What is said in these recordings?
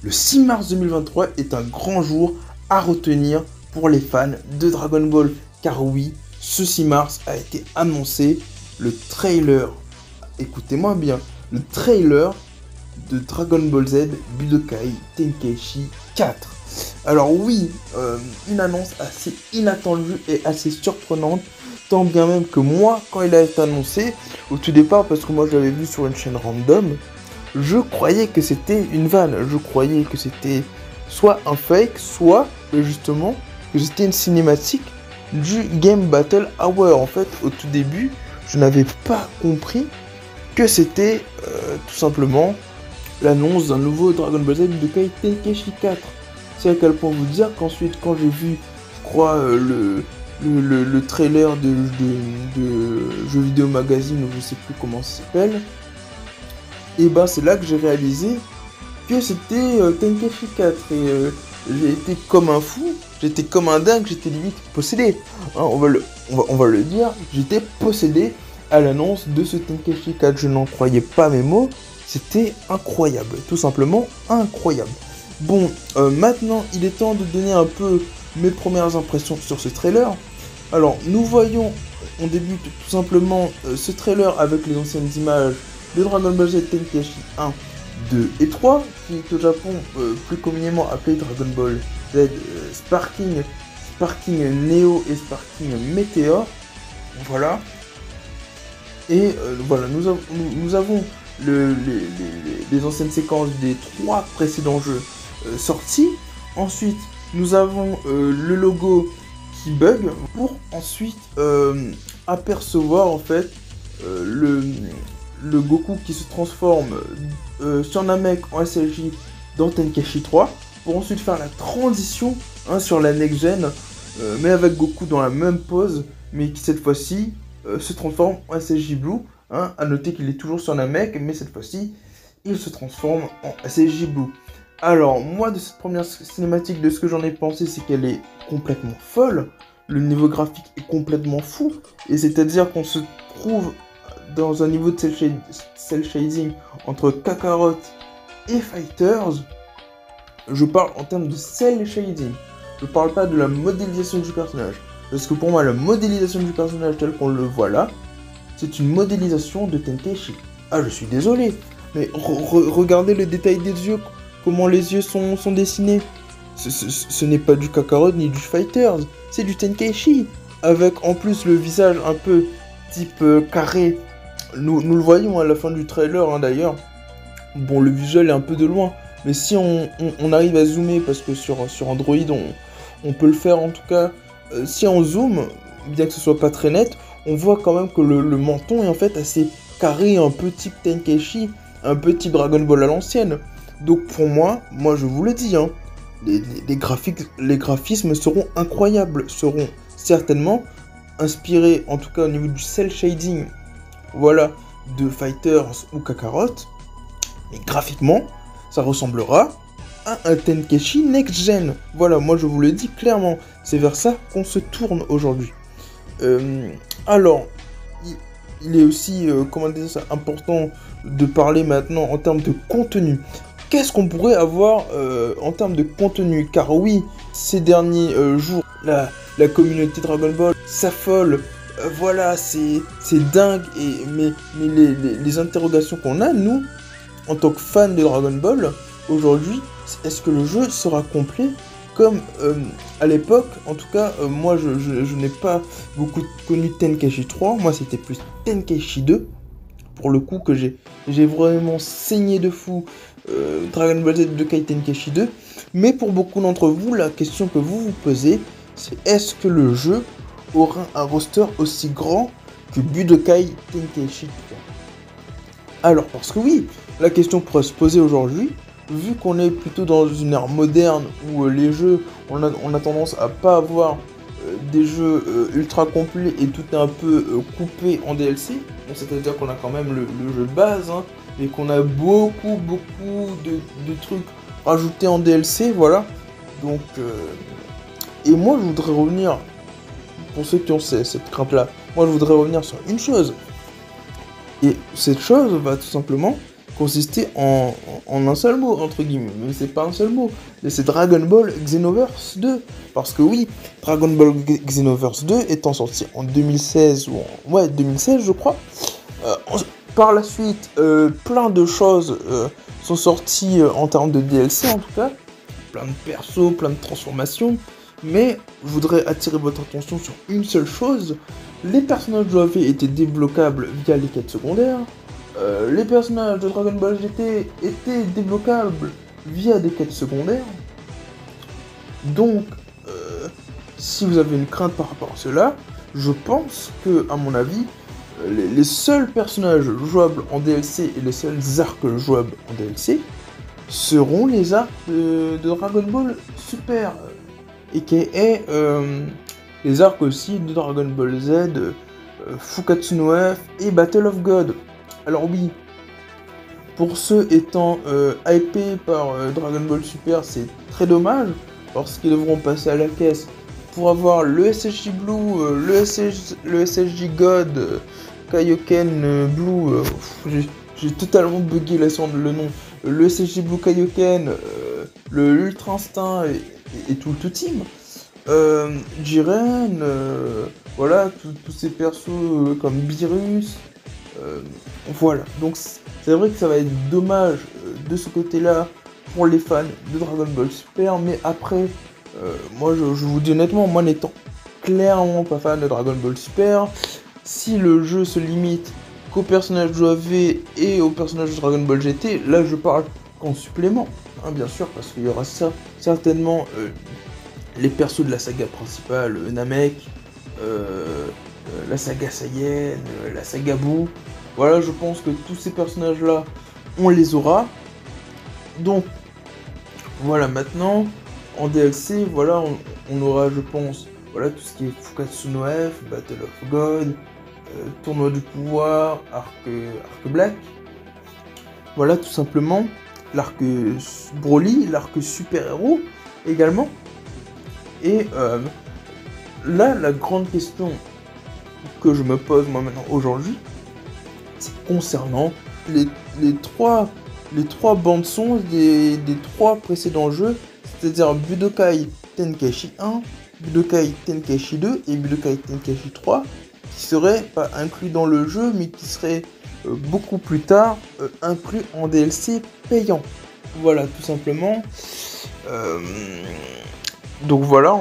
Le 6 mars 2023 est un grand jour à retenir pour les fans de Dragon Ball. Car oui, ce 6 mars a été annoncé le trailer, écoutez-moi bien, le trailer de Dragon Ball Z Budokai Tenkaichi 4. Alors oui, une annonce assez inattendue et assez surprenante, tant bien même que moi, quand il a été annoncé, au tout départ, parce que moi je l'avais vu sur une chaîne random, je croyais que c'était une vanne, je croyais que c'était soit un fake, soit justement que c'était une cinématique du Game Battle Hour. En fait, au tout début, je n'avais pas compris que c'était tout simplement l'annonce d'un nouveau Dragon Ball Z Budokai Tenkaichi 4. C'est à quel point vous dire qu'ensuite, quand j'ai vu, je crois, le trailer de Jeux Vidéo Magazine, ou je sais plus comment ça s'appelle, et bah c'est là que j'ai réalisé que c'était Tenkaichi 4. Et j'ai été comme un fou, j'étais comme un dingue, j'étais limite possédé. Hein, on va le dire, j'étais possédé à l'annonce de ce Tenkaichi 4. Je n'en croyais pas mes mots, c'était incroyable, tout simplement incroyable. Bon, maintenant il est temps de donner un peu mes premières impressions sur ce trailer. Alors nous voyons, on débute tout simplement ce trailer avec les anciennes images de Dragon Ball Z Tenkaichi 1, 2 et 3, qui est au Japon plus communément appelé Dragon Ball Z Sparking Neo et Sparking Meteor. Voilà. Et voilà, nous avons les anciennes séquences des 3 précédents jeux sortis. Ensuite, nous avons le logo qui bug pour ensuite apercevoir en fait le Goku qui se transforme sur Namek en SLJ dans Tenkaichi 3 pour ensuite faire la transition sur la next gen mais avec Goku dans la même pose mais qui cette fois-ci se transforme en SLJ Blue. À noter qu'il est toujours sur Namek mais cette fois-ci il se transforme en SLJ Blue. Alors moi de cette première cinématique, de ce que j'en ai pensé, c'est qu'elle est complètement folle. Le niveau graphique est complètement fou et c'est-à-dire qu'on se trouve dans un niveau de cel shading entre Kakarot et Fighters. Je parle en termes de cel shading. Je parle pas de la modélisation du personnage. Parce que pour moi, la modélisation du personnage tel qu'on le voit là, c'est une modélisation de Tenkaichi. Ah, je suis désolé. Mais regardez le détail des yeux. Comment les yeux sont dessinés. Ce n'est pas du Kakarot ni du Fighters. C'est du Tenkaichi. Avec en plus le visage un peu type carré. Nous le voyons à la fin du trailer d'ailleurs. Bon, le visuel est un peu de loin. Mais si on arrive à zoomer, parce que sur Android on peut le faire en tout cas. Si on zoome, bien que ce soit pas très net, on voit quand même que le menton est en fait assez carré, un peu type Tenkaichi, un peu type Dragon Ball à l'ancienne. Donc pour moi je vous le dis, les graphismes seront incroyables, seront certainement inspirés, en tout cas au niveau du cel shading, voilà, de Fighters ou Kakarot, mais graphiquement, ça ressemblera à un Tenkaichi Next Gen. Voilà, moi je vous le dis clairement, c'est vers ça qu'on se tourne aujourd'hui. Alors, il est aussi, important de parler maintenant en termes de contenu. Qu'est-ce qu'on pourrait avoir en termes de contenu? Car oui, ces derniers jours, la communauté Dragon Ball s'affole. Voilà, c'est dingue. Mais les interrogations qu'on a, nous, en tant que fans de Dragon Ball, aujourd'hui, est-ce que le jeu sera complet comme à l'époque? En tout cas, moi, je n'ai pas beaucoup connu Tenkaichi 3. Moi, c'était plus Tenkaichi 2. Pour le coup, que j'ai vraiment saigné de fou Dragon Ball Z Budokai Tenkaichi 2. Mais pour beaucoup d'entre vous, la question que vous vous posez, c'est est-ce que le jeu aura un roster aussi grand que Budokai Tenkaichi 3? Alors, parce que oui, la question pourrait se poser aujourd'hui, vu qu'on est plutôt dans une ère moderne où les jeux, on a tendance à pas avoir des jeux ultra complets et tout est un peu coupé en DLC. Bon, c'est-à-dire qu'on a quand même le jeu de base, et qu'on a beaucoup de trucs rajoutés en DLC, voilà. Donc, et moi je voudrais revenir, pour ceux qui ont cette crainte-là, moi je voudrais revenir sur une chose. Et cette chose va tout simplement consistait en un seul mot, entre guillemets, mais c'est pas un seul mot, mais c'est Dragon Ball Xenoverse 2, parce que oui, Dragon Ball Xenoverse 2 étant sorti en 2016, ouais, 2016 je crois, par la suite, plein de choses sont sorties en termes de DLC en tout cas, plein de persos, plein de transformations, mais je voudrais attirer votre attention sur une seule chose, les personnages jouables étaient débloquables via les quêtes secondaires, les personnages de Dragon Ball GT étaient débloquables via des quêtes secondaires. Donc, si vous avez une crainte par rapport à cela, je pense que, à mon avis, les seuls personnages jouables en DLC et les seuls arcs jouables en DLC seront les arcs de Dragon Ball Super, a.k.a. les arcs aussi de Dragon Ball Z, Fukatsu no F et Battle of God. Alors oui, pour ceux étant hypés par Dragon Ball Super, c'est très dommage, parce qu'ils devront passer à la caisse pour avoir le SSJ Blue, le SSJ God, Kaioken Blue, j'ai totalement bugué le nom, le SSJ Blue Kaioken, le Ultra Instinct et tout le team. Jiren, voilà, tous ces persos comme Beerus, voilà, donc c'est vrai que ça va être dommage de ce côté-là pour les fans de Dragon Ball Super, mais après, moi je vous dis honnêtement, moi n'étant clairement pas fan de Dragon Ball Super, si le jeu se limite qu'aux personnages de AV et aux personnages de Dragon Ball GT, là je parle qu'en supplément, hein, bien sûr, parce qu'il y aura certainement les persos de la saga principale, Namek, la saga Saiyan, la saga Buu. Voilà, je pense que tous ces personnages-là, on les aura. Donc, voilà, maintenant, en DLC, voilà, on aura, je pense, voilà, tout ce qui est Fukatsu no F, Battle of God, Tournoi du pouvoir, Arc Black. Voilà, tout simplement, l'arc Broly, l'arc super-héros, également. Et là, la grande question que je me pose moi maintenant aujourd'hui, c'est concernant les trois bandes-sons des trois précédents jeux, c'est-à-dire Budokai Tenkaichi 1, Budokai Tenkaichi 2 et Budokai Tenkaichi 3, qui seraient pas inclus dans le jeu, mais qui seraient beaucoup plus tard inclus en DLC payant. Voilà, tout simplement. Donc voilà,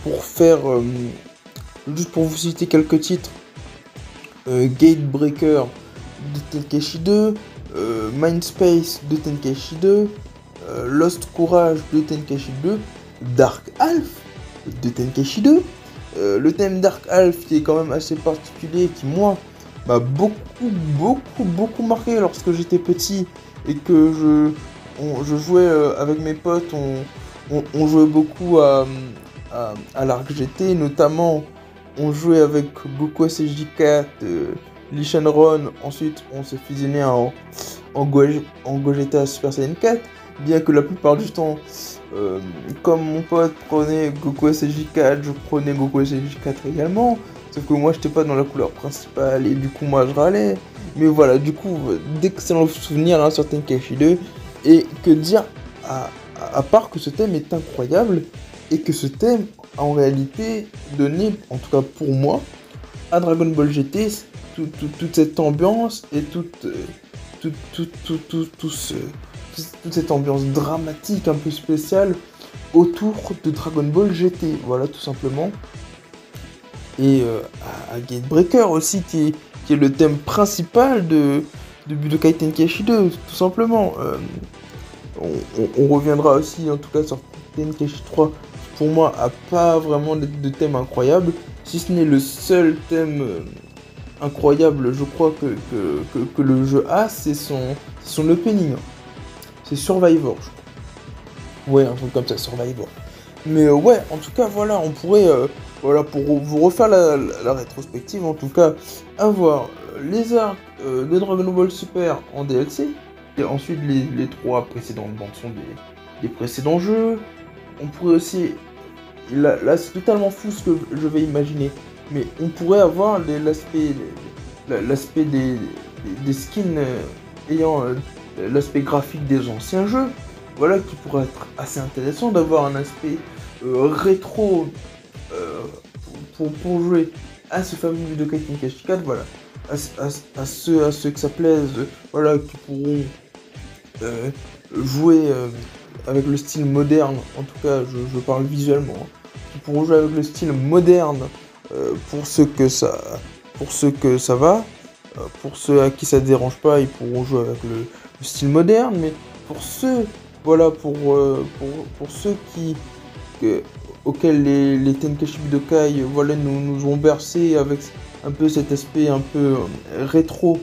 pour faire, juste pour vous citer quelques titres, Gatebreaker de Tenkaichi 2, Mindspace de Tenkaichi 2, Lost Courage de Tenkaichi 2, Dark Half de Tenkaichi 2, le thème Dark Half qui est quand même assez particulier, qui moi m'a beaucoup marqué lorsque j'étais petit et que je jouais avec mes potes, on jouait beaucoup à l'arc GT, notamment on jouait avec Goku SSJ 4, Lee Shenron, ensuite on se fusionnait en Gogeta Super Saiyan 4, bien que la plupart du temps, comme mon pote prenait Goku SSJ 4, je prenais Goku SSJ 4 également, sauf que moi j'étais pas dans la couleur principale et du coup moi je râlais, mais voilà, du coup d'excellents souvenirs hein, sur Tenkaichi 2, et que dire à part que ce thème est incroyable, et que ce thème en réalité donnait, en tout cas pour moi, à Dragon Ball GT, toute cette ambiance et toute cette ambiance dramatique un peu spéciale autour de Dragon Ball GT, voilà tout simplement. Et à Gatebreaker aussi, qui est le thème principal de Budokai Tenkaichi 2, tout simplement. On reviendra aussi en tout cas sur Tenkaichi 3, qui pour moi a pas vraiment de thème incroyable, si ce n'est le seul thème incroyable je crois que le jeu a, c'est son opening, c'est Survivor je crois. Ouais, un truc comme ça, Survivor. Mais ouais, en tout cas voilà, on pourrait, voilà, pour vous refaire la rétrospective, en tout cas, avoir les arcs de Dragon Ball Super en DLC, et ensuite les trois précédentes bandes son des précédents jeux. On pourrait aussi, là c'est totalement fou ce que je vais imaginer, mais on pourrait avoir l'aspect des skins ayant l'aspect graphique des anciens jeux, voilà, qui pourrait être assez intéressant d'avoir un aspect rétro pour jouer à ce fameux Budokai Tenkaichi 4, voilà, à ceux que ça plaise, voilà, qui pourront jouer avec le style moderne, en tout cas je parle visuellement, hein, qui pourront jouer avec le style moderne pour ceux que ça va, pour ceux à qui ça dérange pas, ils pourront jouer avec le style moderne, mais pour ceux, voilà, pour ceux auxquels les Tenkaichi Budokai, voilà, nous ont bercé avec un peu cet aspect un peu rétro,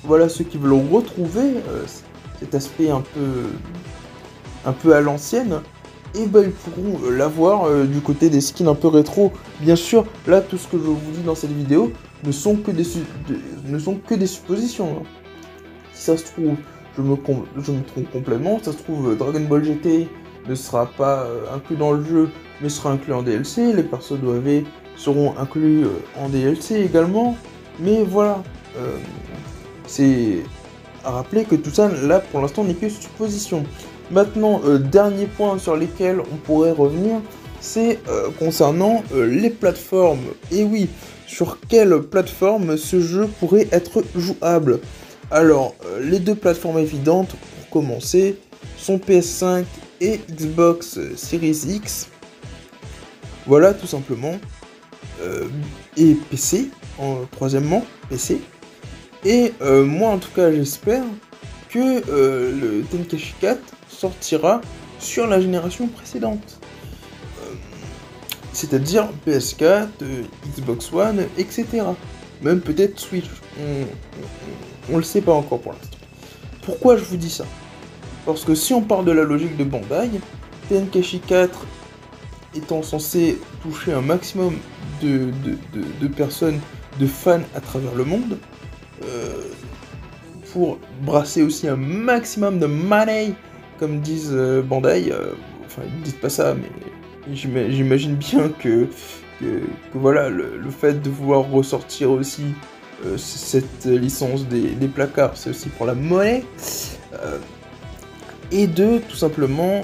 voilà, ceux qui veulent retrouver cet aspect un peu à l'ancienne, et ben ils pourront l'avoir du côté des skins un peu rétro. Bien sûr, là tout ce que je vous dis dans cette vidéo ne sont que des suppositions. Hein. Si ça se trouve, je me trompe complètement. Si ça se trouve, Dragon Ball GT ne sera pas inclus dans le jeu, mais sera inclus en DLC. Les persos d'OAV seront inclus en DLC également. Mais voilà, c'est à rappeler que tout ça, là, pour l'instant, n'est que supposition. Maintenant, dernier point sur lesquels on pourrait revenir, c'est concernant les plateformes. Et oui, sur quelle plateforme ce jeu pourrait être jouable? Alors, les deux plateformes évidentes, pour commencer, sont PS5 et Xbox Series X. Voilà, tout simplement. Et PC, troisièmement, PC. Et moi, en tout cas, j'espère que le Tenkaichi 4 sortira sur la génération précédente. C'est-à-dire PS4, Xbox One, etc. Même peut-être Switch. On le sait pas encore pour l'instant. Pourquoi je vous dis ça? Parce que si on part de la logique de Bandai, Tenkaichi 4 étant censé toucher un maximum de personnes, de fans à travers le monde, pour brasser aussi un maximum de money, comme disent Bandai, enfin ils disent pas ça, mais j'imagine bien que voilà, le fait de vouloir ressortir aussi cette licence des placards, c'est aussi pour la monnaie, et de tout simplement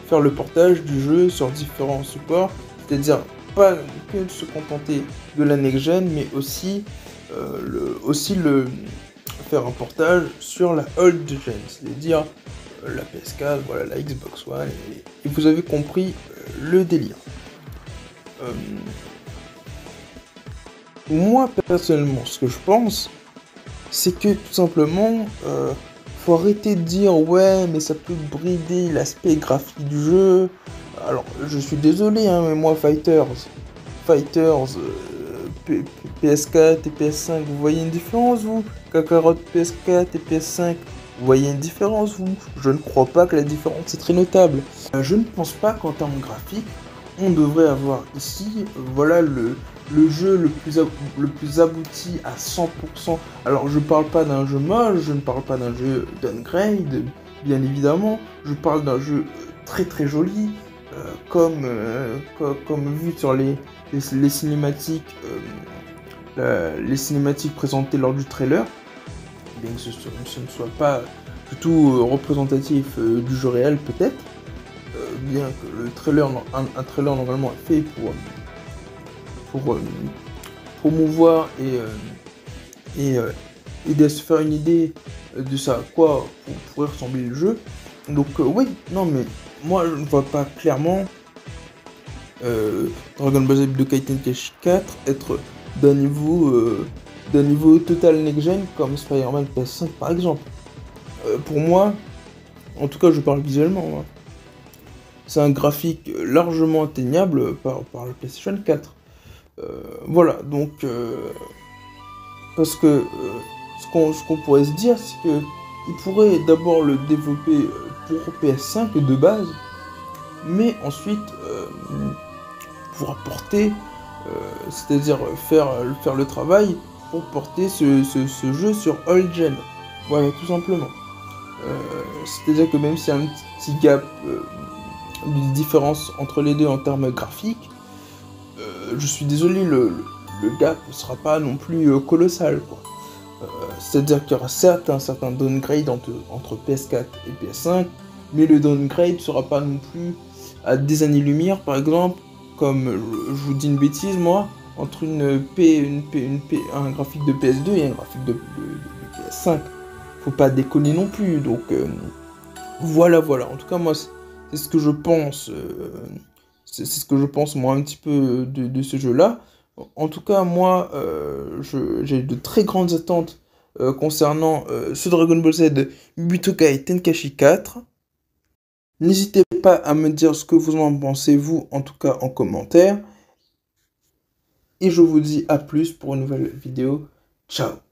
faire le portage du jeu sur différents supports, c'est-à-dire pas que de se contenter de la next-gen, mais aussi faire un portage sur la old-gen, c'est-à-dire la PS4, voilà, la Xbox One, et vous avez compris le délire. Moi, personnellement, ce que je pense, c'est que tout simplement, faut arrêter de dire ouais, mais ça peut brider l'aspect graphique du jeu. Alors, je suis désolé, hein, mais moi, Fighters, PS4 et PS5, vous voyez une différence, vous? Kakarot PS4 et PS5, vous voyez une différence, vous? Je ne crois pas que la différence est très notable. Je ne pense pas qu'en termes graphiques, on devrait avoir ici, voilà, le jeu le plus abouti à 100%. Alors, je parle pas d'un jeu moche, je ne parle pas d'un jeu downgrade, bien évidemment. Je parle d'un jeu très très joli, comme vu sur les cinématiques, les cinématiques présentées lors du trailer, bien que ce ne soit pas du tout représentatif du jeu réel peut-être, bien que le trailer, un trailer normalement est fait pour promouvoir et de se faire une idée de ça, à quoi pourrait ressembler le jeu. Donc oui, non mais moi je ne vois pas clairement Dragon Ball Z Budokai Tenkaichi 4 être d'un niveau total next-gen comme Spider-Man PS5 par exemple. Pour moi, en tout cas je parle visuellement, hein, c'est un graphique largement atteignable par le PlayStation 4. Voilà, donc parce que ce qu'on pourrait se dire, c'est que il pourrait d'abord le développer pour PS5 de base, mais ensuite pour apporter, c'est-à-dire faire le travail pour porter ce jeu sur all gen. Voilà, tout simplement. C'est-à-dire que même s'il y a un petit gap de différence entre les deux en termes graphiques, je suis désolé, le gap ne sera pas non plus colossal, quoi. C'est-à-dire qu'il y aura certes un certain downgrade entre PS4 et PS5, mais le downgrade sera pas non plus à des années-lumière, par exemple, comme je vous dis une bêtise, moi, entre un graphique de PS2 et un graphique de PS5. Faut pas déconner non plus, donc voilà. En tout cas, moi, c'est ce que je pense. C'est ce que je pense, moi, un petit peu de ce jeu-là. En tout cas, moi, j'ai de très grandes attentes concernant ce Dragon Ball Z Butokai Tenkaichi 4. N'hésitez pas à me dire ce que vous en pensez, vous, en tout cas en commentaire. Et je vous dis à plus pour une nouvelle vidéo. Ciao!